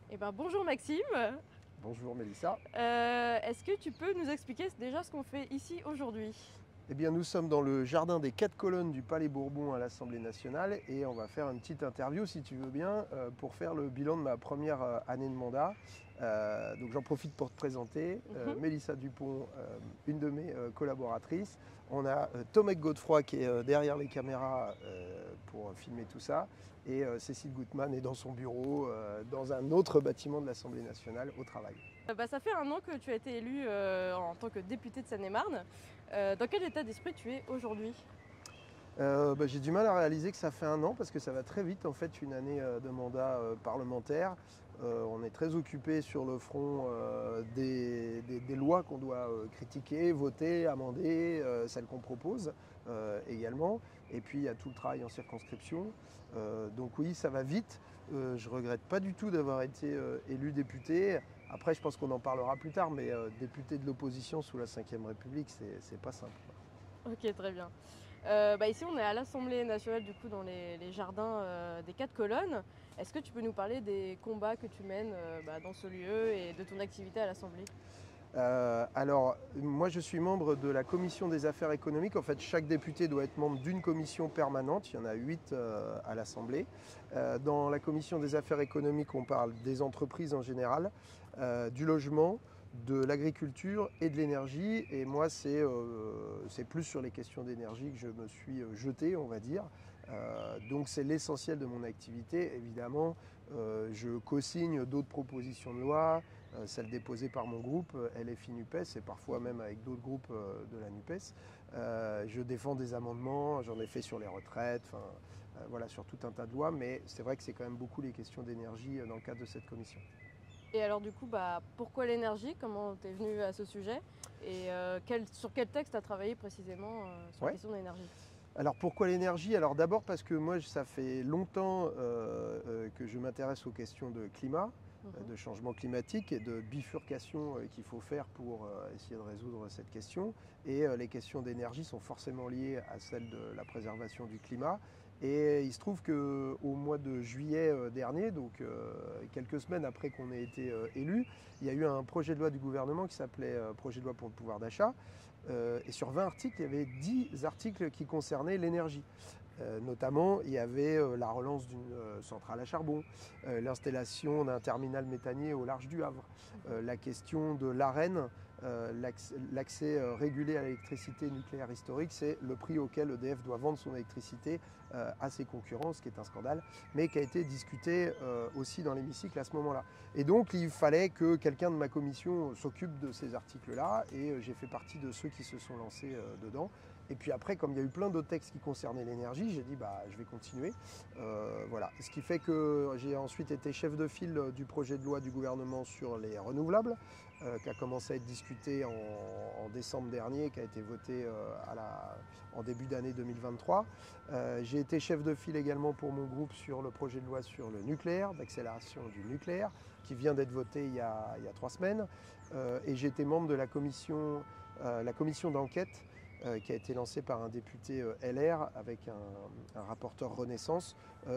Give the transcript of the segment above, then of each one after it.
Eh ben, bonjour Maxime. Bonjour Mélissa. Est-ce que tu peux nous expliquer déjà ce qu'on fait ici aujourd'hui? Eh bien, nous sommes dans le jardin des 4 colonnes du Palais Bourbon à l'Assemblée nationale et on va faire une petite interview, si tu veux bien, pour faire le bilan de ma première année de mandat. Donc j'en profite pour te présenter Mhm. Mélissa Dupont, une de mes collaboratrices. On a Tomek Godefroy qui est derrière les caméras pour filmer tout ça. Et Cécile Gutmann est dans son bureau, dans un autre bâtiment de l'Assemblée nationale, au travail. Ça fait un an que tu as été élu en tant que député de Seine-et-Marne. Dans quel état d'esprit tu es aujourd'hui? J'ai du mal à réaliser que ça fait un an parce que ça va très vite en fait une année de mandat parlementaire. On est très occupé sur le front des lois qu'on doit critiquer, voter, amender, celles qu'on propose également. Et puis il y a tout le travail en circonscription. Donc oui, ça va vite. Je regrette pas du tout d'avoir été élu député. Après, je pense qu'on en parlera plus tard, mais député de l'opposition sous la Ve République, c'est pas simple. Ok, très bien. Ici, on est à l'Assemblée nationale, du coup, dans les jardins des 4 colonnes. Est-ce que tu peux nous parler des combats que tu mènes dans ce lieu et de ton activité à l'Assemblée? Alors, moi, je suis membre de la commission des affaires économiques. En fait, chaque député doit être membre d'une commission permanente. Il y en a 8 à l'Assemblée. Dans la commission des affaires économiques, on parle des entreprises en général, du logement, de l'agriculture et de l'énergie. Et moi, c'est plus sur les questions d'énergie que je me suis jeté, on va dire. Donc, c'est l'essentiel de mon activité. Évidemment, je co-signe d'autres propositions de loi, celle déposée par mon groupe, LFI NUPES, et parfois même avec d'autres groupes de la NUPES. Je défends des amendements, j'en ai fait sur les retraites, voilà, sur tout un tas de lois, mais c'est vrai que c'est quand même beaucoup les questions d'énergie dans le cadre de cette commission. Et alors, du coup, pourquoi l'énergie? Comment tu es venu à ce sujet? Et sur quel texte tu as travaillé précisément sur la Ouais. question de l'énergie? Alors pourquoi l'énergie? Alors d'abord parce que moi ça fait longtemps que je m'intéresse aux questions de climat, Mhm. de changement climatique et de bifurcation qu'il faut faire pour essayer de résoudre cette question. Et les questions d'énergie sont forcément liées à celles de la préservation du climat. Et il se trouve qu'au mois de juillet dernier, donc quelques semaines après qu'on ait été élu, il y a eu un projet de loi du gouvernement qui s'appelait Projet de loi pour le pouvoir d'achat. Et sur 20 articles, il y avait 10 articles qui concernaient l'énergie. Notamment, il y avait la relance d'une centrale à charbon, l'installation d'un terminal méthanier au large du Havre, la question de l'Arenh, l'accès régulé à l'électricité nucléaire historique, c'est le prix auquel EDF doit vendre son électricité à ses concurrents, ce qui est un scandale, mais qui a été discuté aussi dans l'hémicycle à ce moment-là. Et donc, il fallait que quelqu'un de ma commission s'occupe de ces articles-là, et j'ai fait partie de ceux qui se sont lancés dedans. Et puis après, comme il y a eu plein d'autres textes qui concernaient l'énergie, j'ai dit je vais continuer. Voilà. Ce qui fait que j'ai ensuite été chef de file du projet de loi du gouvernement sur les renouvelables, qui a commencé à être discuté en décembre dernier, qui a été voté en début d'année 2023. J'ai été chef de file également pour mon groupe sur le projet de loi sur le nucléaire, d'accélération du nucléaire, qui vient d'être voté il y a 3 semaines. Et j'ai été membre de la commission d'enquête qui a été lancé par un député LR avec un rapporteur Renaissance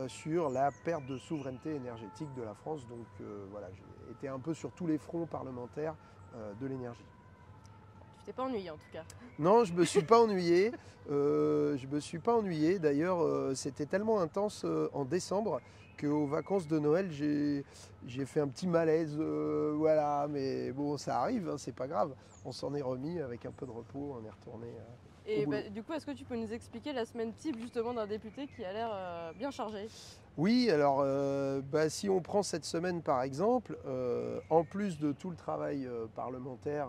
sur la perte de souveraineté énergétique de la France. Donc voilà, j'ai été un peu sur tous les fronts parlementaires de l'énergie. Tu t'es pas ennuyé en tout cas. Non, je me suis pas ennuyé. Je me suis pas ennuyé. D'ailleurs, c'était tellement intense en décembre qu'aux vacances de Noël, j'ai fait un petit malaise. Voilà, mais bon, ça arrive, hein, c'est pas grave. On s'en est remis avec un peu de repos. On est retourné au Et boulot. du coup, est-ce que tu peux nous expliquer la semaine type justement d'un député qui a l'air bien chargé? Oui, alors si on prend cette semaine par exemple, en plus de tout le travail parlementaire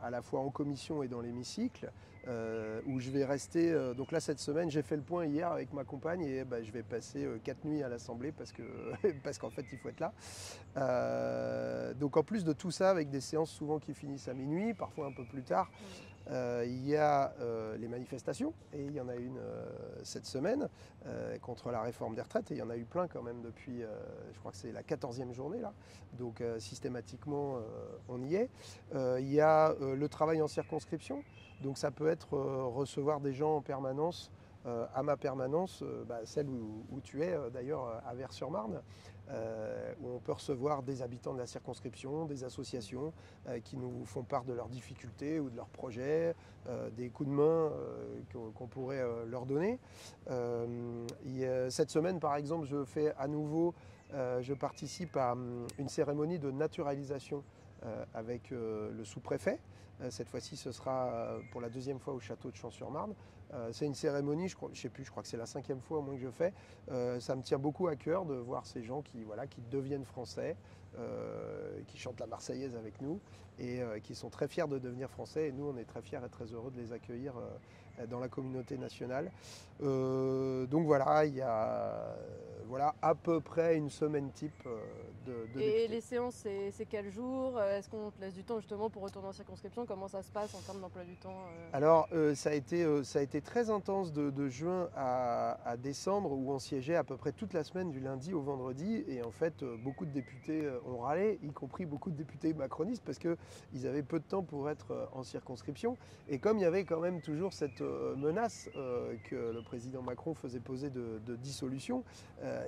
à la fois en commission et dans l'hémicycle, où je vais rester, donc là cette semaine j'ai fait le point hier avec ma compagne et je vais passer 4 nuits à l'Assemblée parce qu'en fait il faut être là. Donc en plus de tout ça, avec des séances souvent qui finissent à minuit, parfois un peu plus tard, il y a les manifestations, et il y en a une cette semaine contre la réforme des retraites, et il y en a eu plein quand même depuis, je crois que c'est la 14e journée là, donc systématiquement on y est. Il y a le travail en circonscription, donc ça peut être recevoir des gens en permanence à ma permanence, celle où tu es d'ailleurs à Vers-sur-Marne, où on peut recevoir des habitants de la circonscription, des associations qui nous font part de leurs difficultés ou de leurs projets, des coups de main qu'on pourrait leur donner. Cette semaine, par exemple, je participe à une cérémonie de naturalisation avec le sous-préfet. Cette fois-ci, ce sera pour la deuxième fois au château de Champs-sur-Marne. C'est une cérémonie, je ne sais plus, je crois que c'est la 5e fois au moins que je fais. Ça me tient beaucoup à cœur de voir ces gens qui deviennent français, qui chantent la Marseillaise avec nous et qui sont très fiers de devenir français. Et nous, on est très fiers et très heureux de les accueillir dans la communauté nationale. Donc voilà, il y a à peu près une semaine type de Et députés. les séances, c'est quel jour? Est-ce qu'on te laisse du temps justement pour retourner en circonscription? Comment ça se passe en termes d'emploi du temps? Alors, ça a été très intense de juin à décembre, où on siégeait à peu près toute la semaine, du lundi au vendredi. Et en fait, beaucoup de députés ont râlé, y compris beaucoup de députés macronistes, parce qu'ils avaient peu de temps pour être en circonscription. Et comme il y avait quand même toujours cette menace que le président Macron faisait poser de dissolution,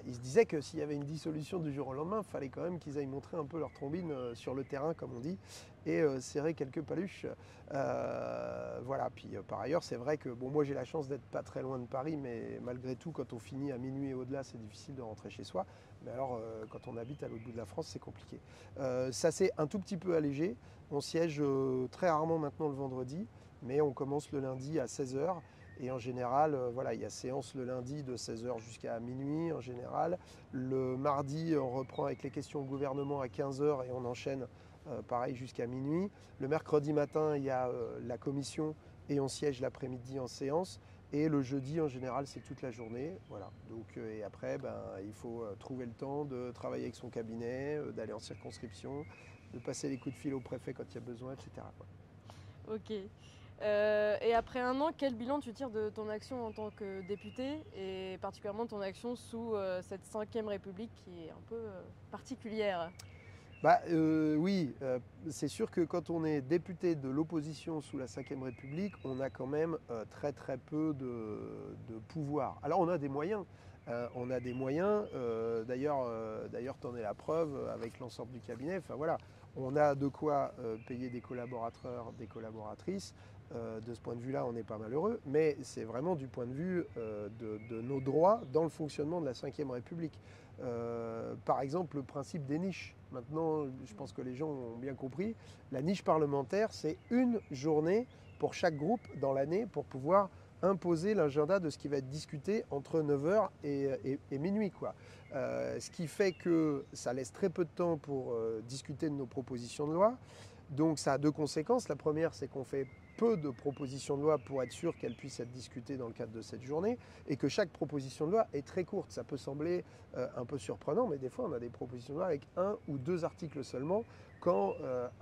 il se disait que s'il y avait une dissolution du jour au lendemain, il fallait quand même qu'ils aillent montrer un peu leur trombine sur le terrain, comme on dit, et serrer quelques paluches. Voilà, puis par ailleurs, c'est vrai que moi j'ai la chance d'être pas très loin de Paris, mais malgré tout, quand on finit à minuit et au-delà, c'est difficile de rentrer chez soi. Mais alors, quand on habite à l'autre bout de la France, c'est compliqué. Ça s'est un tout petit peu allégé. On siège très rarement maintenant le vendredi, mais on commence le lundi à 16h. Et en général, il y a séance le lundi de 16h jusqu'à minuit en général. Le mardi, on reprend avec les questions au gouvernement à 15h et on enchaîne pareil jusqu'à minuit. Le mercredi matin, il y a la commission et on siège l'après-midi en séance. Et le jeudi, en général, c'est toute la journée. Voilà. Donc, et après, il faut trouver le temps de travailler avec son cabinet, d'aller en circonscription, de passer les coups de fil au préfet quand il y a besoin, etc. Ok. Et après un an, quel bilan tu tires de ton action en tant que député et particulièrement de ton action sous cette 5e République qui est un peu particulière? Oui, c'est sûr que quand on est député de l'opposition sous la 5e République, on a quand même très très peu de pouvoir. Alors on a des moyens. D'ailleurs t'en es la preuve avec l'ensemble du cabinet. Enfin voilà, on a de quoi payer des collaborateurs, des collaboratrices. De ce point de vue-là, on n'est pas malheureux, mais c'est vraiment du point de vue de nos droits dans le fonctionnement de la 5e République. Par exemple, le principe des niches. Maintenant, je pense que les gens ont bien compris. La niche parlementaire, c'est une journée pour chaque groupe dans l'année pour pouvoir imposer l'agenda de ce qui va être discuté entre 9h et minuit, quoi. Ce qui fait que ça laisse très peu de temps pour discuter de nos propositions de loi. Donc ça a deux conséquences. La première, c'est qu'on fait peu de propositions de loi pour être sûr qu'elles puissent être discutées dans le cadre de cette journée et que chaque proposition de loi est très courte. Ça peut sembler un peu surprenant, mais des fois on a des propositions de loi avec 1 ou 2 articles seulement, quand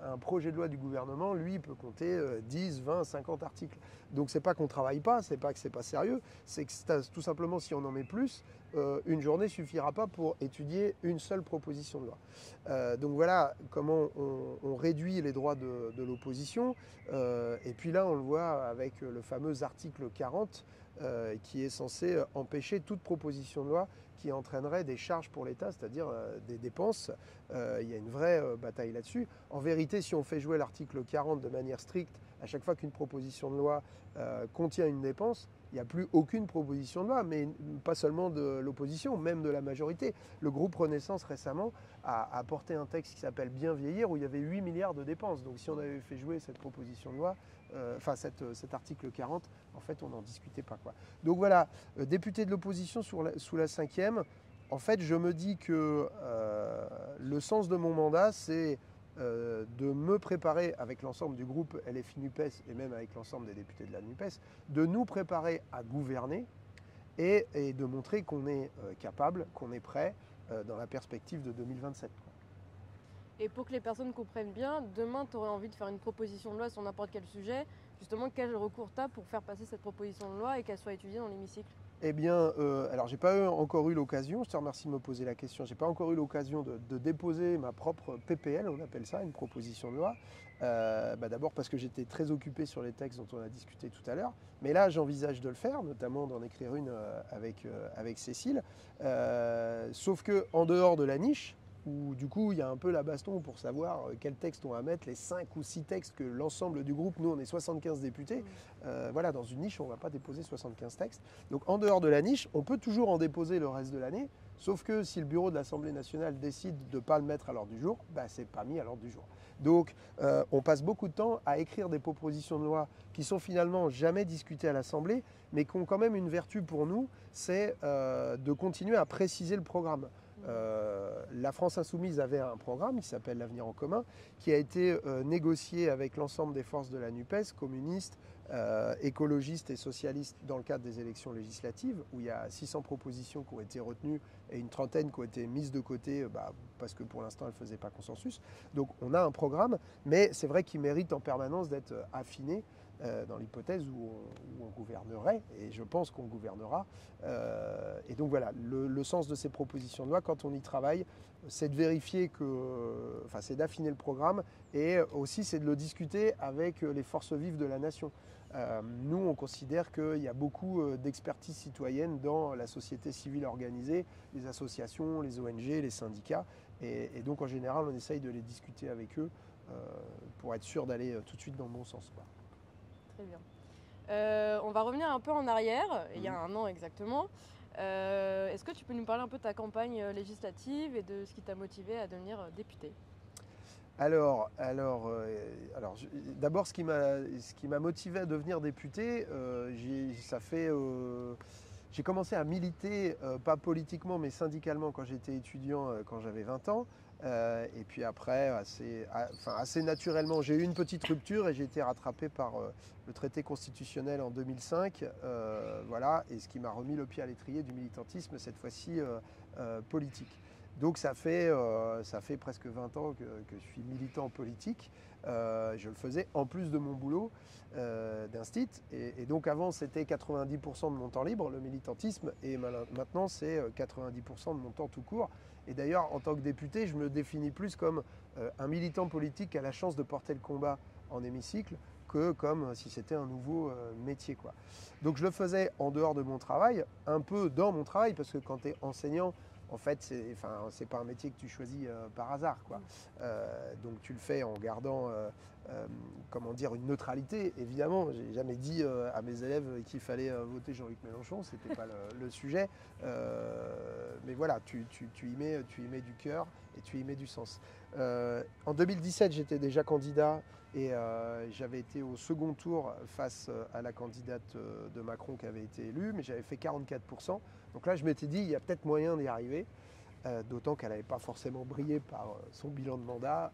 un projet de loi du gouvernement, lui, peut compter 10, 20, 50 articles. Donc c'est pas qu'on travaille pas, c'est pas que c'est pas sérieux, c'est que tout simplement si on en met plus, une journée suffira pas pour étudier une seule proposition de loi. Donc voilà comment on réduit les droits de l'opposition. Et puis là, on le voit avec le fameux article 40 qui est censé empêcher toute proposition de loi qui entraînerait des charges pour l'État, c'est-à-dire des dépenses. Il y a une vraie bataille là-dessus. En vérité, si on fait jouer l'article 40 de manière stricte, à chaque fois qu'une proposition de loi contient une dépense, il n'y a plus aucune proposition de loi, mais pas seulement de l'opposition, même de la majorité. Le groupe Renaissance récemment a apporté un texte qui s'appelle Bien vieillir, où il y avait 8 milliards de dépenses. Donc si on avait fait jouer cette proposition de loi, cet article 40, en fait on n'en discutait pas, quoi. Donc voilà, député de l'opposition sous la 5e, en fait je me dis que le sens de mon mandat, c'est de me préparer avec l'ensemble du groupe LFI-NUPES et même avec l'ensemble des députés de la NUPES, de nous préparer à gouverner et de montrer qu'on est capable, qu'on est prêt dans la perspective de 2027. Et pour que les personnes comprennent bien, demain tu aurais envie de faire une proposition de loi sur n'importe quel sujet, justement quel recours tu as pour faire passer cette proposition de loi et qu'elle soit étudiée dans l'hémicycle? Eh bien, alors j'ai pas encore eu l'occasion, je te remercie de me poser la question, j'ai pas encore eu l'occasion de déposer ma propre PPL, on appelle ça, une proposition de loi. D'abord parce que j'étais très occupé sur les textes dont on a discuté tout à l'heure, mais là j'envisage de le faire, notamment d'en écrire une avec Cécile. Sauf que en dehors de la niche, où du coup il y a un peu la baston pour savoir quels textes on va mettre, les 5 ou 6 textes que l'ensemble du groupe, nous on est 75 députés, voilà, dans une niche on ne va pas déposer 75 textes. Donc en dehors de la niche, on peut toujours en déposer le reste de l'année, sauf que si le bureau de l'Assemblée nationale décide de ne pas le mettre à l'ordre du jour, c'est pas mis à l'ordre du jour. Donc on passe beaucoup de temps à écrire des propositions de loi qui sont finalement jamais discutées à l'Assemblée, mais qui ont quand même une vertu pour nous, c'est de continuer à préciser le programme. La France Insoumise avait un programme qui s'appelle l'Avenir en commun, qui a été négocié avec l'ensemble des forces de la NUPES, communistes, écologistes et socialistes dans le cadre des élections législatives, où il y a 600 propositions qui ont été retenues et une trentaine qui ont été mises de côté parce que pour l'instant elles ne faisaient pas consensus. Donc on a un programme, mais c'est vrai qu'il mérite en permanence d'être affiné dans l'hypothèse où on gouvernerait, et je pense qu'on gouvernera. Et donc voilà, le sens de ces propositions de loi, quand on y travaille, c'est de vérifier c'est d'affiner le programme, et aussi c'est de le discuter avec les forces vives de la nation. Nous, on considère qu'il y a beaucoup d'expertise citoyenne dans la société civile organisée, les associations, les ONG, les syndicats, et donc en général, on essaye de les discuter avec eux pour être sûr d'aller tout de suite dans le bon sens, quoi. Très bien. On va revenir un peu en arrière, il y a un an exactement. Est-ce que tu peux nous parler un peu de ta campagne législative et de ce qui t'a motivé à devenir député ? D'abord, ce qui m'a motivé à devenir député, j'ai commencé à militer, pas politiquement, mais syndicalement quand j'étais étudiant, quand j'avais 20 ans. Et puis après, assez naturellement, j'ai eu une petite rupture et j'ai été rattrapé par le traité constitutionnel en 2005. Voilà, et ce qui m'a remis le pied à l'étrier du militantisme, cette fois-ci politique. Donc ça fait presque 20 ans que je suis militant politique. Je le faisais en plus de mon boulot d'instit. Et donc avant, c'était 90% de mon temps libre, le militantisme. Et maintenant, c'est 90% de mon temps tout court. Et d'ailleurs, en tant que député, je me définis plus comme un militant politique qui a la chance de porter le combat en hémicycle que comme si c'était un nouveau métier, quoi. Donc je le faisais en dehors de mon travail, un peu dans mon travail, parce que quand tu es enseignant, en fait, c'est pas un métier que tu choisis par hasard, quoi. Donc tu le fais en gardant une neutralité. Évidemment, j'ai jamais dit à mes élèves qu'il fallait voter Jean-Luc Mélenchon, c'était pas le sujet. Mais voilà, tu y mets du cœur et tu y mets du sens. En 2017, j'étais déjà candidat et j'avais été au second tour face à la candidate de Macron qui avait été élue, mais j'avais fait 44%. Donc là, je m'étais dit, il y a peut-être moyen d'y arriver. D'autant qu'elle n'avait pas forcément brillé par son bilan de mandat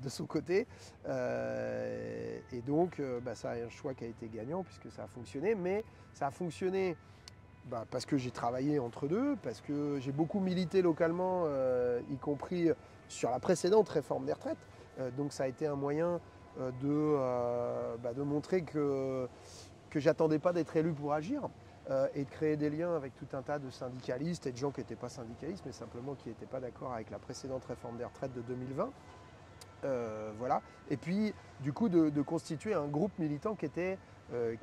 de son côté. Et donc, ça a un choix qui a été gagnant puisque ça a fonctionné. Mais ça a fonctionné parce que j'ai travaillé entre deux, parce que j'ai beaucoup milité localement, y compris sur la précédente réforme des retraites. Donc ça a été un moyen de montrer que j'attendais pas d'être élu pour agir. Et de créer des liens avec tout un tas de syndicalistes et de gens qui n'étaient pas syndicalistes, mais simplement qui n'étaient pas d'accord avec la précédente réforme des retraites de 2020. Voilà. Et puis, du coup, de constituer un groupe militant qui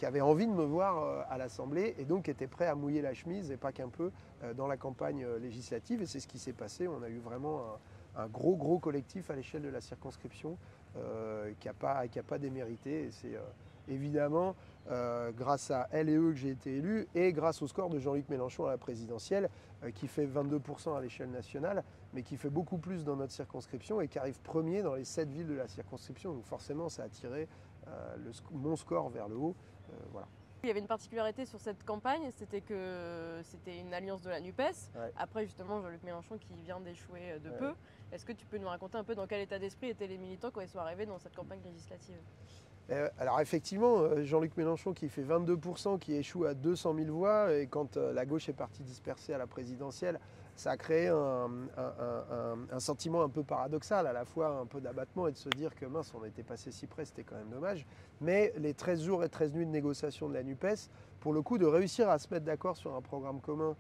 avait envie de me voir à l'Assemblée et donc qui était prêt à mouiller la chemise et pas qu'un peu dans la campagne législative. Et c'est ce qui s'est passé. On a eu vraiment un gros collectif à l'échelle de la circonscription qui n'a pas démérité. Et c'est évidemment grâce à elle et eux que j'ai été élu et grâce au score de Jean-Luc Mélenchon à la présidentielle qui fait 22% à l'échelle nationale mais qui fait beaucoup plus dans notre circonscription et qui arrive premier dans les 7 villes de la circonscription. Donc forcément ça a tiré mon score vers le haut. Voilà. Il y avait une particularité sur cette campagne, c'était que c'était une alliance de la NUPES. Ouais. Après justement Jean-Luc Mélenchon qui vient d'échouer de peu. Est-ce que tu peux nous raconter un peu dans quel état d'esprit étaient les militants quand ils sont arrivés dans cette campagne législative ? Alors effectivement, Jean-Luc Mélenchon qui fait 22%, qui échoue à 200 000 voix, et quand la gauche est partie dispersée à la présidentielle, ça a créé un sentiment un peu paradoxal, à la fois un peu d'abattement et de se dire que mince, on était passé si près, c'était quand même dommage. Mais les 13 jours et 13 nuits de négociation de la NUPES, pour le coup, de réussir à se mettre d'accord sur un programme commun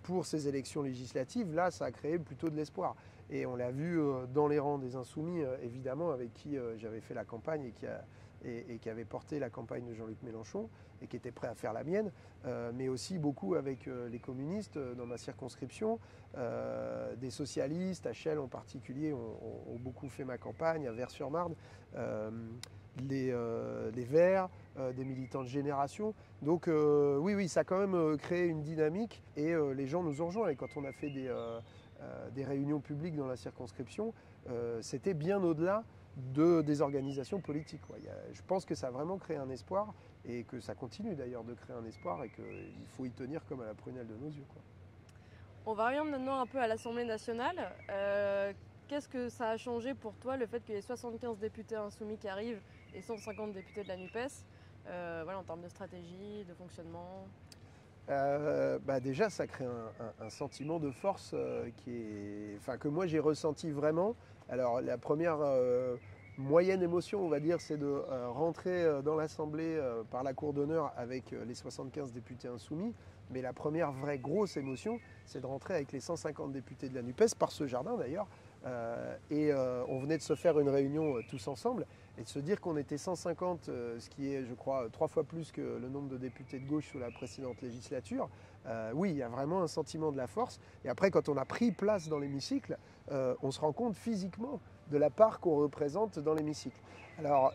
pour ces élections législatives, là, ça a créé plutôt de l'espoir. Et on l'a vu dans les rangs des Insoumis, évidemment, avec qui j'avais fait la campagne et qui avait porté la campagne de Jean-Luc Mélenchon et qui était prêt à faire la mienne, mais aussi beaucoup avec les communistes dans ma circonscription, des socialistes, HL en particulier, ont beaucoup fait ma campagne, à Vers-sur-Marne, les Verts, des militants de génération. Donc oui, ça a quand même créé une dynamique et les gens nous ont rejoints. Et quand on a fait des réunions publiques dans la circonscription, c'était bien au-delà des organisations politiques. Je pense que ça a vraiment créé un espoir et que ça continue d'ailleurs de créer un espoir et qu'il faut y tenir comme à la prunelle de nos yeux. On va revenir maintenant un peu à l'Assemblée nationale. Qu'est-ce que ça a changé pour toi, le fait qu'il y ait 75 députés insoumis qui arrivent et 150 députés de la NUPES, en termes de stratégie, de fonctionnement? Déjà, ça crée un sentiment de force que moi j'ai ressenti vraiment. Alors la première moyenne émotion, on va dire, c'est de rentrer dans l'Assemblée par la cour d'honneur avec les 75 députés insoumis. Mais la première vraie grosse émotion, c'est de rentrer avec les 150 députés de la NUPES, par ce jardin d'ailleurs. On venait de se faire une réunion tous ensemble et de se dire qu'on était 150, ce qui est, je crois, 3 fois plus que le nombre de députés de gauche sous la précédente législature. Oui, il y a vraiment un sentiment de la force. Et après, quand on a pris place dans l'hémicycle, on se rend compte physiquement de la part qu'on représente dans l'hémicycle. Alors,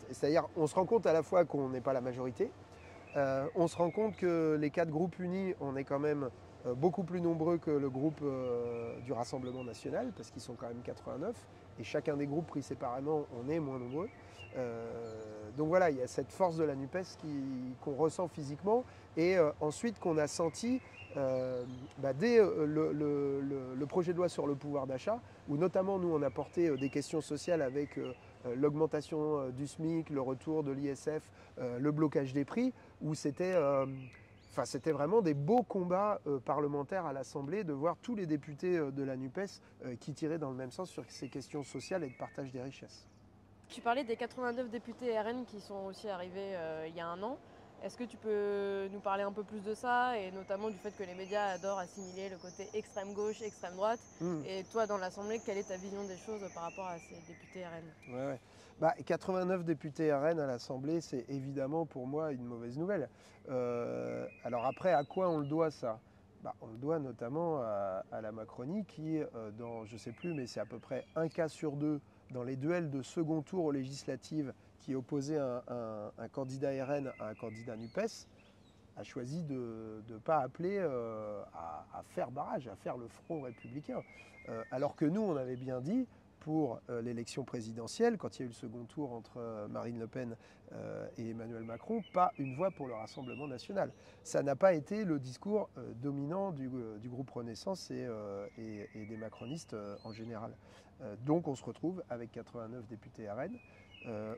c'est-à-dire, on se rend compte à la fois qu'on n'est pas la majorité, on se rend compte que les 4 groupes unis, on est quand même beaucoup plus nombreux que le groupe du Rassemblement national, parce qu'ils sont quand même 89, et chacun des groupes pris séparément, on est moins nombreux. Donc voilà, il y a cette force de la NUPES qu'on ressent physiquement, et ensuite qu'on a senti dès le projet de loi sur le pouvoir d'achat, où notamment nous on a porté des questions sociales avec l'augmentation du SMIC, le retour de l'ISF, le blocage des prix, où c'était vraiment des beaux combats parlementaires à l'Assemblée de voir tous les députés de la NUPES qui tiraient dans le même sens sur ces questions sociales et de partage des richesses. Tu parlais des 89 députés RN qui sont aussi arrivés il y a un an. Est-ce que tu peux nous parler un peu plus de ça, et notamment du fait que les médias adorent assimiler le côté extrême gauche, extrême droite? Et toi, dans l'Assemblée, quelle est ta vision des choses par rapport à ces députés RN? 89 députés RN à l'Assemblée, c'est évidemment pour moi une mauvaise nouvelle. Alors après, à quoi on le doit ça? On le doit notamment à la Macronie qui, dans, je ne sais plus, mais c'est à peu près un cas sur deux dans les duels de second tour aux législatives qui opposait un candidat RN à un candidat NUPES, a choisi de ne pas appeler à faire barrage, à faire le front républicain. Alors que nous, on avait bien dit, pour l'élection présidentielle, quand il y a eu le second tour entre Marine Le Pen et Emmanuel Macron, pas une voix pour le Rassemblement national. Ça n'a pas été le discours dominant du groupe Renaissance et des macronistes en général. Donc on se retrouve avec 89 députés RN.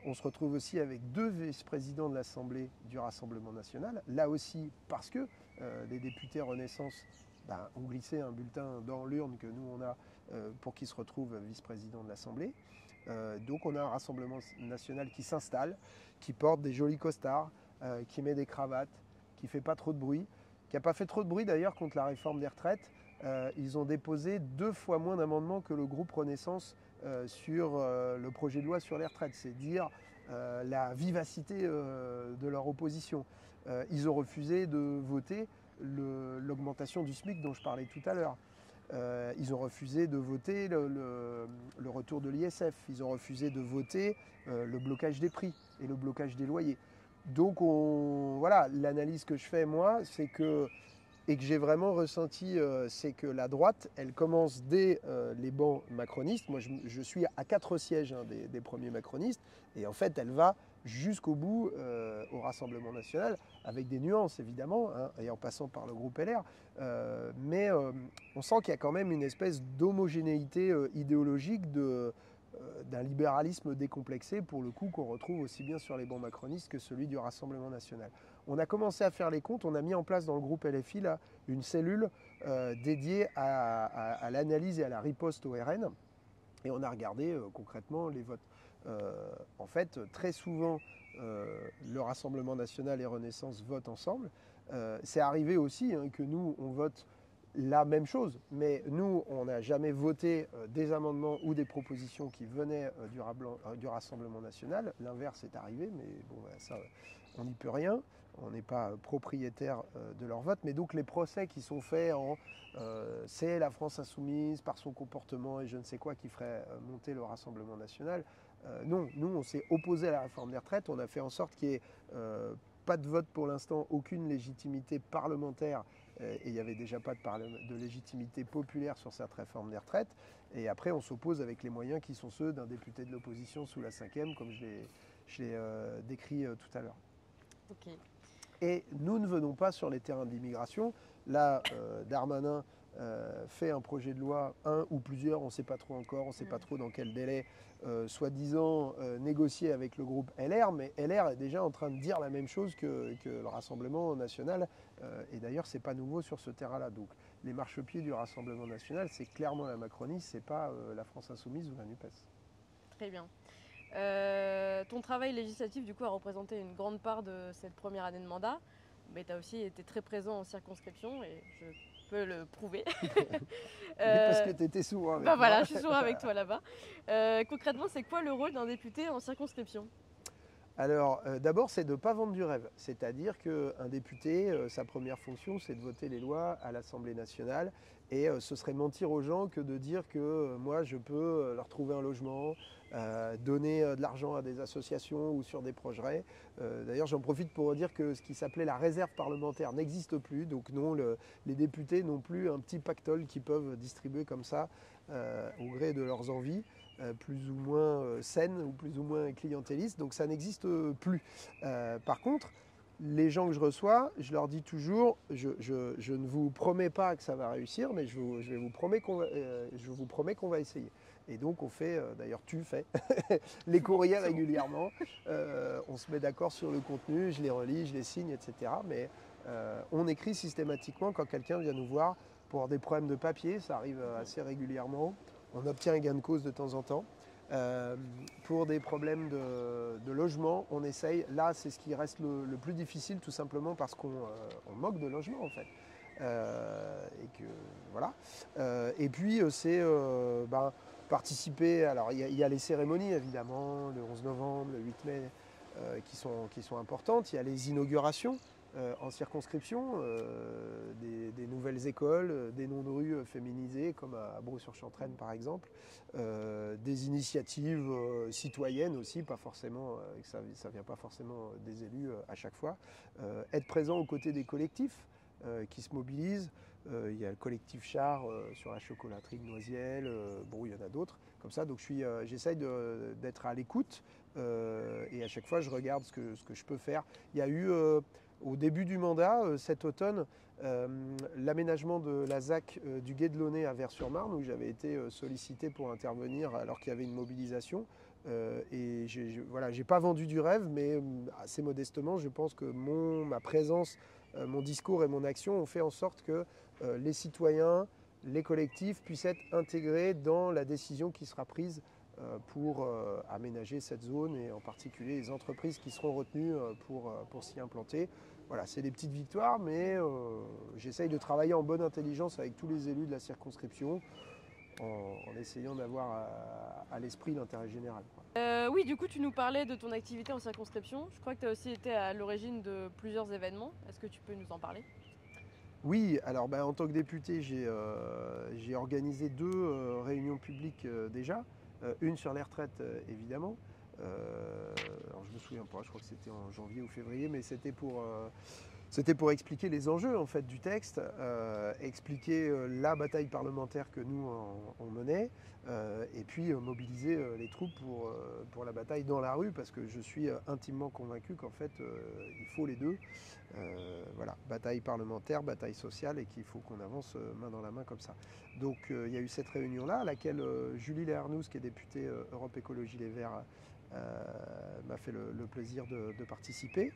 On se retrouve aussi avec 2 vice-présidents de l'Assemblée du Rassemblement national, là aussi parce que les députés Renaissance ont glissé un bulletin dans l'urne que nous on a pour qu'ils se retrouvent vice-président de l'Assemblée. Donc on a un Rassemblement national qui s'installe, qui porte des jolis costards, qui met des cravates, qui ne fait pas trop de bruit, qui n'a pas fait trop de bruit d'ailleurs contre la réforme des retraites. Ils ont déposé 2 fois moins d'amendements que le groupe Renaissance sur le projet de loi sur les retraites. C'est dire la vivacité de leur opposition. Ils ont refusé de voter l'augmentation du SMIC dont je parlais tout à l'heure. Ils ont refusé de voter le retour de l'ISF. Ils ont refusé de voter le blocage des prix et le blocage des loyers. Donc voilà, l'analyse que je fais moi, c'est que et que j'ai vraiment ressenti, c'est que la droite, elle commence dès les bancs macronistes. Moi, je suis à 4 sièges des premiers macronistes. Et en fait, elle va jusqu'au bout au Rassemblement national, avec des nuances, évidemment, et en passant par le groupe LR. Mais on sent qu'il y a quand même une espèce d'homogénéité idéologique d'un libéralisme décomplexé, pour le coup, qu'on retrouve aussi bien sur les bancs macronistes que celui du Rassemblement national. On a commencé à faire les comptes, on a mis en place dans le groupe LFI là, une cellule dédié à l'analyse et à la riposte au RN. Et on a regardé concrètement les votes. En fait, très souvent, le Rassemblement national et Renaissance votent ensemble. C'est arrivé aussi hein, que nous, on vote la même chose, mais nous, on n'a jamais voté des amendements ou des propositions qui venaient du Rassemblement national. L'inverse est arrivé, mais bon, ça, on n'y peut rien. On n'est pas propriétaire de leur vote. Mais donc les procès qui sont faits en c'est la France insoumise par son comportement et je ne sais quoi qui ferait monter le Rassemblement national. Non, nous, on s'est opposé à la réforme des retraites. On a fait en sorte qu'il n'y ait pas de vote pour l'instant, aucune légitimité parlementaire et il n'y avait déjà pas de légitimité populaire sur cette réforme des retraites. Et après, on s'oppose avec les moyens qui sont ceux d'un député de l'opposition sous la 5e, comme je l'ai décrit tout à l'heure. Ok. Et nous ne venons pas sur les terrains de l'immigration. Là, Darmanin fait un projet de loi, un ou plusieurs, on ne sait pas trop encore, on ne sait pas trop dans quel délai, soi-disant négocié avec le groupe LR, mais LR est déjà en train de dire la même chose que le Rassemblement national, et d'ailleurs c'est pas nouveau sur ce terrain-là. Donc les marchepieds du Rassemblement national, c'est clairement la Macronie, c'est pas la France insoumise ou la NUPES. Très bien. Ton travail législatif du coup a représenté une grande part de cette première année de mandat, mais tu as aussi été très présent en circonscription et je peux le prouver. Parce que tu étais sourd avec moi. Voilà, je suis sourd avec toi là-bas. Concrètement, c'est quoi le rôle d'un député en circonscription? Alors, d'abord, c'est de ne pas vendre du rêve. C'est-à-dire qu'un député, sa première fonction, c'est de voter les lois à l'Assemblée nationale. Et ce serait mentir aux gens que de dire que moi, je peux leur trouver un logement, donner de l'argent à des associations ou sur des projets. D'ailleurs, j'en profite pour dire que ce qui s'appelait la réserve parlementaire n'existe plus. Donc non, les députés n'ont plus un petit pactole qu'ils peuvent distribuer comme ça au gré de leurs envies. Plus ou moins saines ou plus ou moins clientélistes, donc ça n'existe plus. Par contre, les gens que je reçois, je leur dis toujours, je ne vous promets pas que ça va réussir, mais je vous promets qu'on va essayer. Et donc on fait, d'ailleurs tu fais, les courriers régulièrement, on se met d'accord sur le contenu, je les relis, je les signe, etc. Mais on écrit systématiquement quand quelqu'un vient nous voir pour des problèmes de papier, ça arrive assez régulièrement. On obtient un gain de cause de temps en temps. Pour des problèmes de logement, on essaye. Là, c'est ce qui reste le plus difficile, tout simplement parce qu'on manque de logement en fait. Et que voilà. Et puis c'est participer. Alors il y a les cérémonies évidemment, le 11 novembre, le 8 mai, qui sont importantes. Il y a les inaugurations. En circonscription, des nouvelles écoles, des noms de rues féminisés comme à Brou-sur-Chantraine par exemple, des initiatives citoyennes aussi, pas forcément, ça ne vient pas forcément des élus à chaque fois, être présent aux côtés des collectifs qui se mobilisent. Il y a le collectif Char sur la chocolaterie de Noisiel, bon il y en a d'autres comme ça, donc j'essaye d'être à l'écoute et à chaque fois je regarde ce que je peux faire. Il y a eu au début du mandat, cet automne, l'aménagement de la ZAC du Gué de Launay à Vers-sur-Marne, où j'avais été sollicité pour intervenir alors qu'il y avait une mobilisation. Et j'ai pas vendu du rêve, mais assez modestement, je pense que ma présence, mon discours et mon action ont fait en sorte que les citoyens, les collectifs puissent être intégrés dans la décision qui sera prise pour aménager cette zone et en particulier les entreprises qui seront retenues pour s'y implanter. Voilà, c'est des petites victoires, mais j'essaye de travailler en bonne intelligence avec tous les élus de la circonscription en essayant d'avoir à l'esprit l'intérêt général. Oui, du coup, tu nous parlais de ton activité en circonscription. Je crois que tu as aussi été à l'origine de plusieurs événements. Est-ce que tu peux nous en parler? Oui, alors en tant que député, j'ai organisé 2 réunions publiques déjà. Une sur les retraites, évidemment. Alors je me souviens pas, je crois que c'était en janvier ou février, mais c'était pour expliquer les enjeux en fait du texte, expliquer la bataille parlementaire que nous on menait, et puis mobiliser les troupes pour la bataille dans la rue, parce que je suis intimement convaincu qu'en fait il faut les deux. Voilà, bataille parlementaire, bataille sociale, et qu'il faut qu'on avance main dans la main comme ça. Donc il y a eu cette réunion-là, à laquelle Julie Léarnouz, qui est députée Europe Écologie Les Verts, m'a fait le plaisir de participer,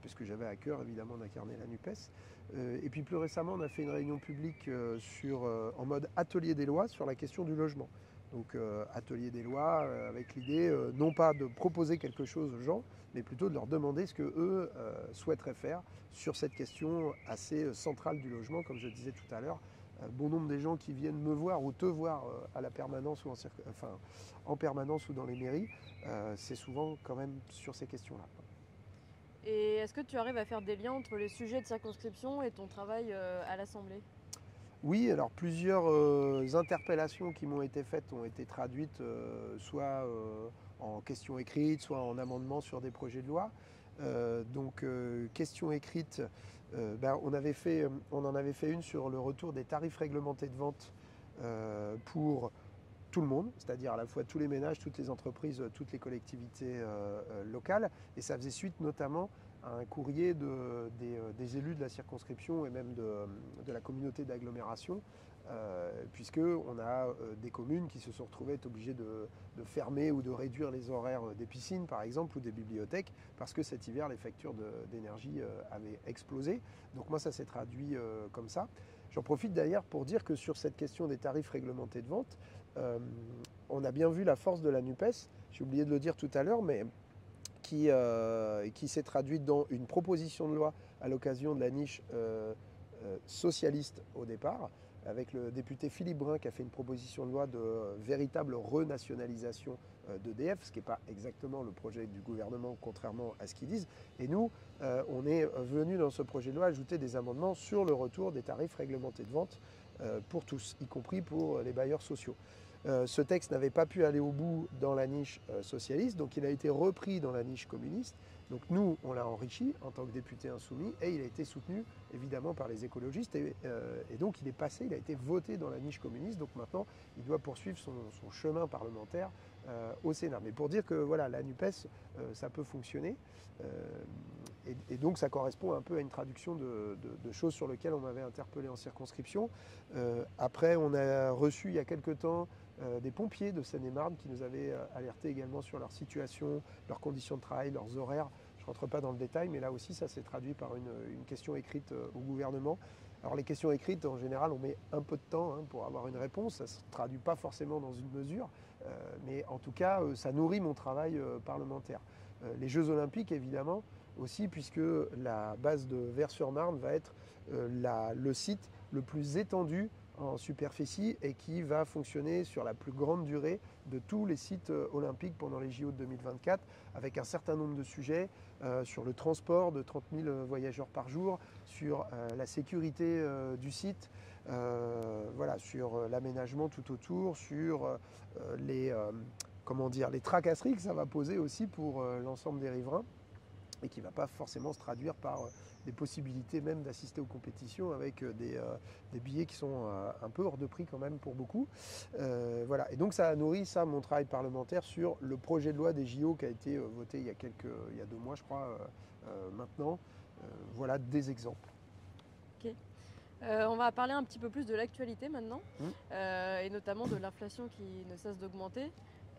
puisque j'avais à cœur évidemment d'incarner la NUPES. Et puis plus récemment, on a fait une réunion publique en mode atelier des lois sur la question du logement. Donc atelier des lois avec l'idée non pas de proposer quelque chose aux gens, mais plutôt de leur demander ce qu'eux souhaiteraient faire sur cette question assez centrale du logement, comme je disais tout à l'heure. Bon nombre des gens qui viennent me voir ou te voir à la permanence ou en permanence ou dans les mairies, c'est souvent quand même sur ces questions-là. Et est-ce que tu arrives à faire des liens entre les sujets de circonscription et ton travail à l'Assemblée ? Oui, alors plusieurs interpellations qui m'ont été faites ont été traduites soit en questions écrites, soit en amendements sur des projets de loi. Questions écrites, on en avait fait une sur le retour des tarifs réglementés de vente pour tout le monde, c'est-à-dire à la fois tous les ménages, toutes les entreprises, toutes les collectivités locales. Et ça faisait suite notamment à un courrier des élus de la circonscription et même de la communauté d'agglomération, puisqu'on a des communes qui se sont retrouvées obligées de fermer ou de réduire les horaires des piscines, par exemple, ou des bibliothèques, parce que cet hiver, les factures d'énergie avaient explosé. Donc moi, ça s'est traduit comme ça. J'en profite d'ailleurs pour dire que sur cette question des tarifs réglementés de vente, on a bien vu la force de la NUPES, j'ai oublié de le dire tout à l'heure, mais qui s'est traduite dans une proposition de loi à l'occasion de la niche socialiste au départ, avec le député Philippe Brun qui a fait une proposition de loi de véritable renationalisation d'EDF, ce qui n'est pas exactement le projet du gouvernement, contrairement à ce qu'ils disent. Et nous, on est venu dans ce projet de loi ajouter des amendements sur le retour des tarifs réglementés de vente pour tous, y compris pour les bailleurs sociaux. Ce texte n'avait pas pu aller au bout dans la niche socialiste, donc il a été repris dans la niche communiste. Donc nous, on l'a enrichi en tant que député insoumis et il a été soutenu évidemment par les écologistes et donc il est passé, il a été voté dans la niche communiste. Donc maintenant, il doit poursuivre son chemin parlementaire au Sénat. Mais pour dire que voilà, la NUPES, ça peut fonctionner. Et donc ça correspond un peu à une traduction de choses sur lesquelles on m'avait interpellé en circonscription. Après, on a reçu il y a quelque temps des pompiers de Seine-et-Marne qui nous avaient alerté également sur leur situation, leurs conditions de travail, leurs horaires. Je ne rentre pas dans le détail, mais là aussi, ça s'est traduit par une question écrite au gouvernement. Alors les questions écrites, en général, on met un peu de temps pour avoir une réponse. Ça ne se traduit pas forcément dans une mesure, mais en tout cas, ça nourrit mon travail parlementaire. Les Jeux Olympiques, évidemment, aussi, puisque la base de Vers-sur-Marne va être le site le plus étendu en superficie et qui va fonctionner sur la plus grande durée de tous les sites olympiques pendant les JO de 2024, avec un certain nombre de sujets sur le transport de 30 000 voyageurs par jour, sur la sécurité du site, sur l'aménagement tout autour, sur les tracasseries que ça va poser aussi pour l'ensemble des riverains et qui ne va pas forcément se traduire par des possibilités même d'assister aux compétitions avec des billets qui sont un peu hors de prix quand même pour beaucoup. Et donc ça a nourri mon travail parlementaire sur le projet de loi des JO qui a été voté il y a 2 mois je crois maintenant. Voilà des exemples. Ok. On va parler un petit peu plus de l'actualité maintenant, et notamment de l'inflation qui ne cesse d'augmenter.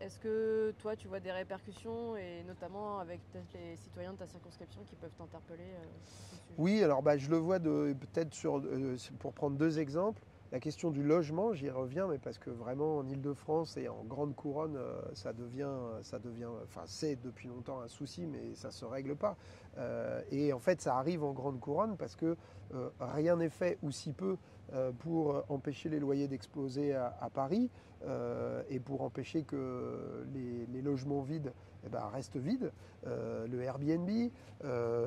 Est-ce que toi, tu vois des répercussions, et notamment avec peut-être les citoyens de ta circonscription qui peuvent t'interpeller sur ce sujet ? Oui, alors je le vois peut-être pour prendre 2 exemples. La question du logement, j'y reviens, mais parce que vraiment en Ile-de-France et en Grande Couronne, c'est depuis longtemps un souci, mais ça ne se règle pas. Et en fait, ça arrive en Grande Couronne parce que rien n'est fait, ou si peu, pour empêcher les loyers d'exploser à Paris et pour empêcher que les logements vides restent vides. Le Airbnb,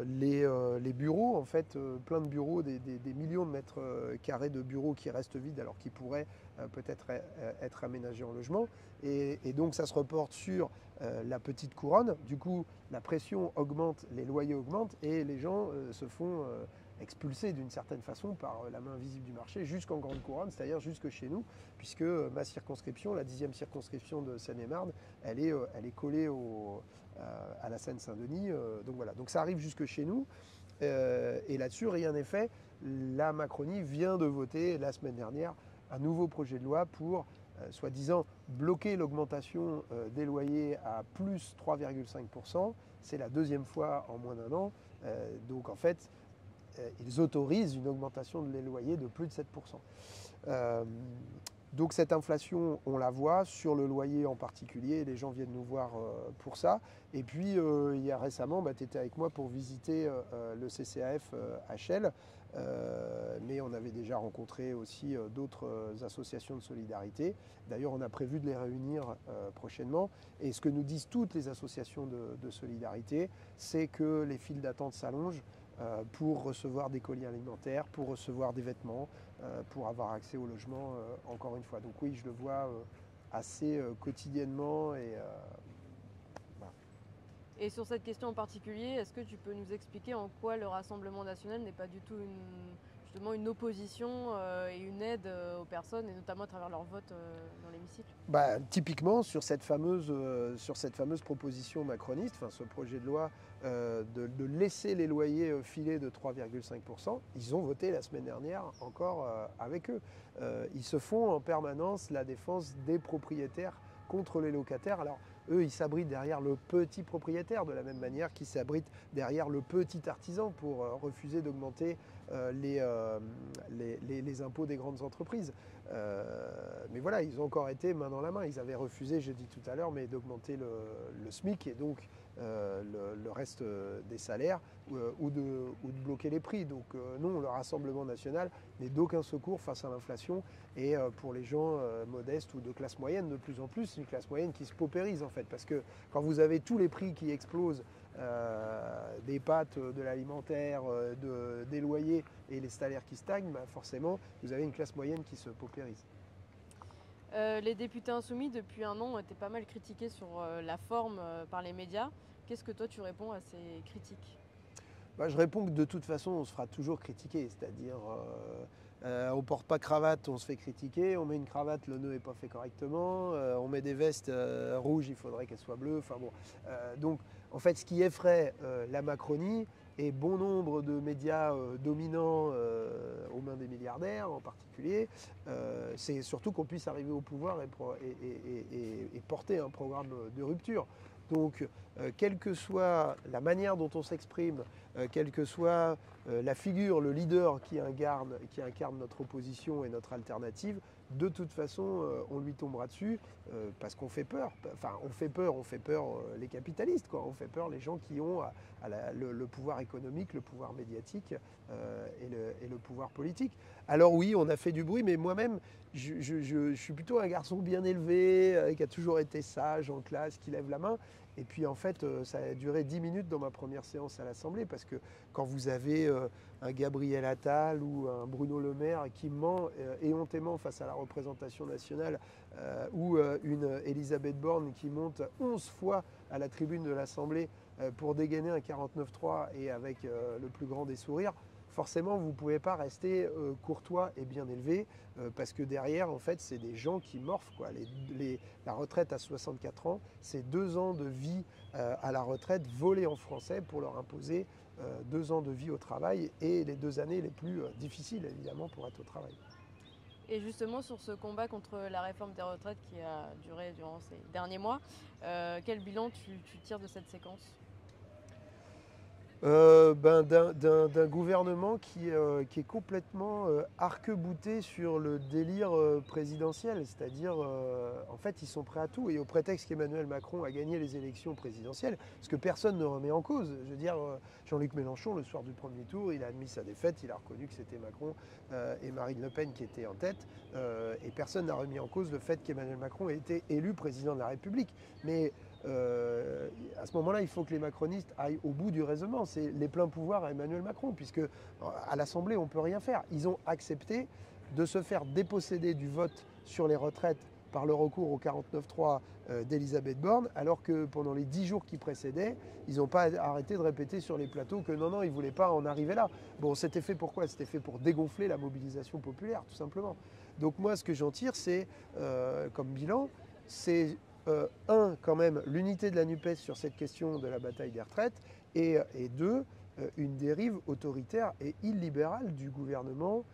les bureaux, en fait, plein de bureaux, des millions de mètres carrés de bureaux qui restent vides alors qu'ils pourraient peut-être être aménagés en logement. Et donc ça se reporte sur la petite couronne. Du coup, la pression augmente, les loyers augmentent et les gens se font expulsés d'une certaine façon par la main visible du marché jusqu'en Grande Couronne, c'est-à-dire jusque chez nous, puisque ma circonscription, la 10e circonscription de Seine-et-Marne, elle est collée à la Seine-Saint-Denis. Donc ça arrive jusque chez nous. Et là-dessus, rien n'est fait. La Macronie vient de voter la semaine dernière un nouveau projet de loi pour soi-disant bloquer l'augmentation des loyers à plus 3,5%. C'est la deuxième fois en moins d'un an. Donc en fait, ils autorisent une augmentation des loyers de plus de 7%. Donc cette inflation, on la voit sur le loyer en particulier, les gens viennent nous voir pour ça. Et puis il y a récemment, tu étais avec moi pour visiter le CCAF HL, mais on avait déjà rencontré aussi d'autres associations de solidarité. D'ailleurs, on a prévu de les réunir prochainement. Et ce que nous disent toutes les associations de solidarité, c'est que les files d'attente s'allongent pour recevoir des colis alimentaires, pour recevoir des vêtements, pour avoir accès au logement, encore une fois. Donc oui, je le vois assez quotidiennement. Voilà. Et sur cette question en particulier, est-ce que tu peux nous expliquer en quoi le Rassemblement national n'est pas du tout justement une opposition et une aide aux personnes, et notamment à travers leur vote dans l'hémicycle? Typiquement, sur cette fameuse proposition macroniste, ce projet de loi de laisser les loyers filer de 3,5%, ils ont voté la semaine dernière encore avec eux. Ils se font en permanence la défense des propriétaires contre les locataires. Alors, eux, ils s'abritent derrière le petit propriétaire, de la même manière qu'ils s'abritent derrière le petit artisan pour refuser d'augmenter les impôts des grandes entreprises. Mais voilà, ils ont encore été main dans la main. Ils avaient refusé, j'ai dit tout à l'heure, mais d'augmenter le SMIC et donc le reste des salaires ou de bloquer les prix. Donc non, le Rassemblement national n'est d'aucun secours face à l'inflation. Et pour les gens modestes ou de classe moyenne, de plus en plus, c'est une classe moyenne qui se paupérise en fait. Parce que quand vous avez tous les prix qui explosent, des pâtes, de l'alimentaire, des loyers et les salaires qui stagnent, forcément, vous avez une classe moyenne qui se paupérise. Les députés insoumis, depuis un an, ont été pas mal critiqués sur la forme par les médias. Qu'est-ce que toi, tu réponds à ces critiques ? Je réponds que de toute façon, on se fera toujours critiquer. C'est-à-dire, on ne porte pas cravate, on se fait critiquer. On met une cravate, le nœud n'est pas fait correctement. On met des vestes rouges, il faudrait qu'elles soient bleues. Enfin bon. Donc, en fait, ce qui effraie la Macronie et bon nombre de médias dominants aux mains des milliardaires en particulier, c'est surtout qu'on puisse arriver au pouvoir et porter un programme de rupture. Donc, quelle que soit la manière dont on s'exprime, quelle que soit la figure, le leader qui incarne notre opposition et notre alternative, de toute façon, on lui tombera dessus parce qu'on fait peur. Enfin, on fait peur les capitalistes, quoi. On fait peur les gens qui ont le pouvoir économique, le pouvoir médiatique et le pouvoir politique. Alors oui, on a fait du bruit, mais moi-même, je suis plutôt un garçon bien élevé, qui a toujours été sage en classe, qui lève la main. Et puis en fait, ça a duré 10 minutes dans ma première séance à l'Assemblée, parce que quand vous avez un Gabriel Attal ou un Bruno Le Maire qui ment éhontément face à la représentation nationale, ou une Elisabeth Borne qui monte 11 fois à la tribune de l'Assemblée pour dégainer un 49.3 et avec le plus grand des sourires, forcément, vous ne pouvez pas rester courtois et bien élevé parce que derrière, en fait, c'est des gens qui morfent, quoi. La retraite à 64 ans, c'est 2 ans de vie à la retraite volée en français pour leur imposer 2 ans de vie au travail et les 2 années les plus difficiles, évidemment, pour être au travail. Et justement, sur ce combat contre la réforme des retraites qui a duré durant ces derniers mois, quel bilan tu tires de cette séquence ? D'un gouvernement qui est complètement arc-bouté sur le délire présidentiel. C'est-à-dire, en fait, ils sont prêts à tout. Et au prétexte qu'Emmanuel Macron a gagné les élections présidentielles, ce que personne ne remet en cause. Je veux dire, Jean-Luc Mélenchon, le soir du premier tour, il a admis sa défaite, il a reconnu que c'était Macron et Marine Le Pen qui étaient en tête. Et personne n'a remis en cause le fait qu'Emmanuel Macron ait été élu président de la République. Mais à ce moment-là, il faut que les macronistes aillent au bout du raisonnement. C'est les pleins pouvoirs à Emmanuel Macron, puisque à l'Assemblée, on ne peut rien faire. Ils ont accepté de se faire déposséder du vote sur les retraites par le recours au 49.3 d'Elisabeth Borne, alors que pendant les 10 jours qui précédaient, ils n'ont pas arrêté de répéter sur les plateaux que non, ils ne voulaient pas en arriver là. Bon, c'était fait pour quoi ? C'était fait pour dégonfler la mobilisation populaire, tout simplement. Donc moi, ce que j'en tire, c'est, comme bilan, c'est... quand même, l'unité de la NUPES sur cette question de la bataille des retraites, et 2, une dérive autoritaire et illibérale du gouvernement,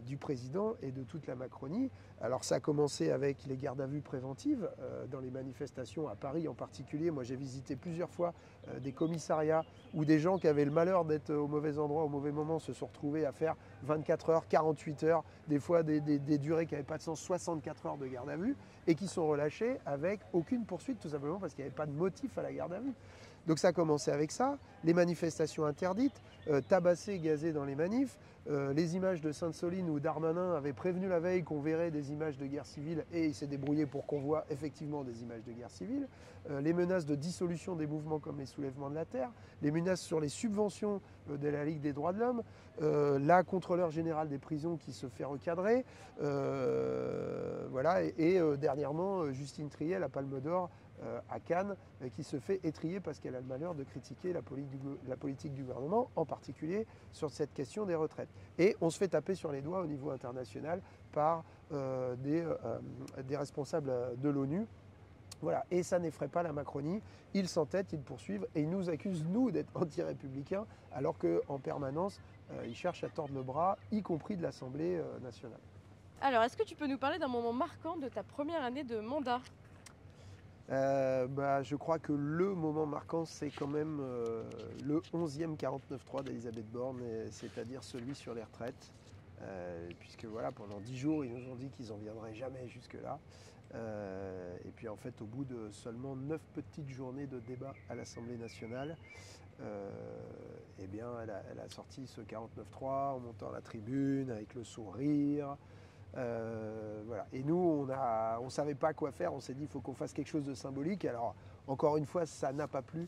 du président et de toute la Macronie. Alors ça a commencé avec les gardes à vue préventives dans les manifestations à Paris en particulier. Moi j'ai visité plusieurs fois des commissariats où des gens qui avaient le malheur d'être au mauvais endroit au mauvais moment se sont retrouvés à faire 24 heures, 48 heures, des fois des durées qui n'avaient pas de sens, 64 heures de garde à vue et qui sont relâchés avec aucune poursuite tout simplement parce qu'il n'y avait pas de motif à la garde à vue. Donc ça a commencé avec ça, les manifestations interdites, tabassés, gazés dans les manifs, les images de Sainte-Soline où Darmanin avait prévenu la veille qu'on verrait des images de guerre civile et il s'est débrouillé pour qu'on voit effectivement des images de guerre civile, les menaces de dissolution des mouvements comme les soulèvements de la terre, les menaces sur les subventions de la Ligue des droits de l'homme, la contrôleur générale des prisons qui se fait recadrer, voilà, et dernièrement Justine Triet, la Palme d'Or, à Cannes, qui se fait étrier parce qu'elle a le malheur de critiquer la politique du gouvernement, en particulier sur cette question des retraites. Et on se fait taper sur les doigts au niveau international par des responsables de l'ONU. Voilà. Et ça n'effraie pas la Macronie. Ils s'entêtent, ils poursuivent et ils nous accusent, nous, d'être anti-républicains, alors qu'en permanence, ils cherchent à tordre le bras, y compris de l'Assemblée nationale. Alors, est-ce que tu peux nous parler d'un moment marquant de ta première année de mandat ? Je crois que le moment marquant, c'est quand même le 11e 49.3 d'Elisabeth Borne, c'est-à-dire celui sur les retraites. Puisque voilà, pendant 10 jours, ils nous ont dit qu'ils n'en viendraient jamais jusque-là. Et puis en fait, au bout de seulement 9 petites journées de débat à l'Assemblée nationale, eh bien, elle a sorti ce 49.3 en montant à la tribune avec le sourire. Voilà. Et nous, on ne savait pas quoi faire. On s'est dit qu'il faut qu'on fasse quelque chose de symbolique. Alors, encore une fois, ça n'a pas plu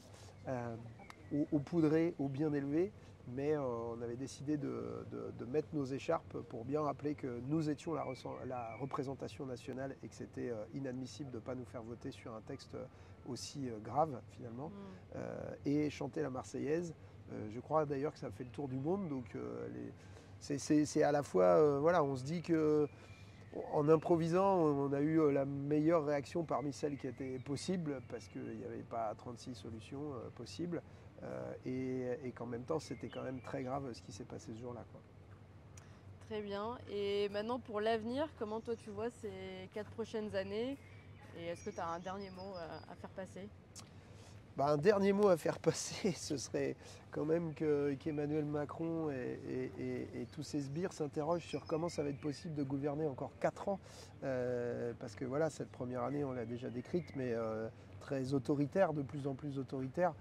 aux poudrés, aux bien élevés. Mais on avait décidé de mettre nos écharpes pour bien rappeler que nous étions la représentation nationale et que c'était inadmissible de ne pas nous faire voter sur un texte aussi grave, finalement. Et chanter la Marseillaise. Je crois d'ailleurs que ça fait le tour du monde. Donc, c'est à la fois, voilà, on se dit que en improvisant, on a eu la meilleure réaction parmi celles qui étaient possibles parce qu'il n'y avait pas 36 solutions possibles et qu'en même temps, c'était quand même très grave ce qui s'est passé ce jour-là, quoi. Très bien. Et maintenant, pour l'avenir, comment toi tu vois ces 4 prochaines années ? Et est-ce que tu as un dernier mot à faire passer ? Un dernier mot à faire passer, ce serait quand même qu'Emmanuel Macron et tous ses sbires s'interrogent sur comment ça va être possible de gouverner encore 4 ans. Parce que voilà, cette première année, on l'a déjà décrite, mais très autoritaire, de plus en plus autoritaire.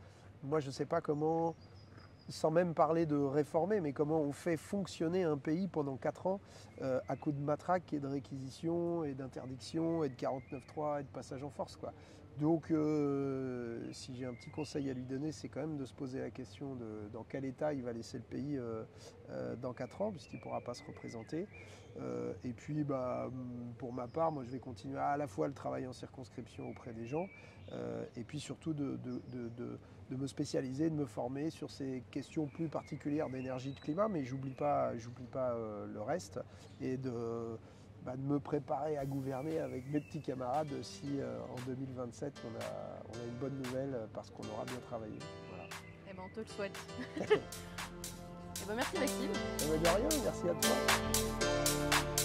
Moi, je ne sais pas comment, sans même parler de réformer, mais comment on fait fonctionner un pays pendant 4 ans à coup de matraque et de réquisition et d'interdiction et de 49.3 et de passage en force, quoi. Donc, si j'ai un petit conseil à lui donner, c'est quand même de se poser la question de dans quel état il va laisser le pays dans 4 ans, puisqu'il ne pourra pas se représenter. Et puis, pour ma part, moi, je vais continuer à la fois le travail en circonscription auprès des gens, et puis surtout de me spécialiser, de me former sur ces questions plus particulières d'énergie et de climat, mais j'oublie pas le reste, et de me préparer à gouverner avec mes petits camarades si en 2027 on a une bonne nouvelle parce qu'on aura bien travaillé. Voilà. Eh ben, on te le souhaite. Eh ben, merci Maxime. De rien, merci à toi.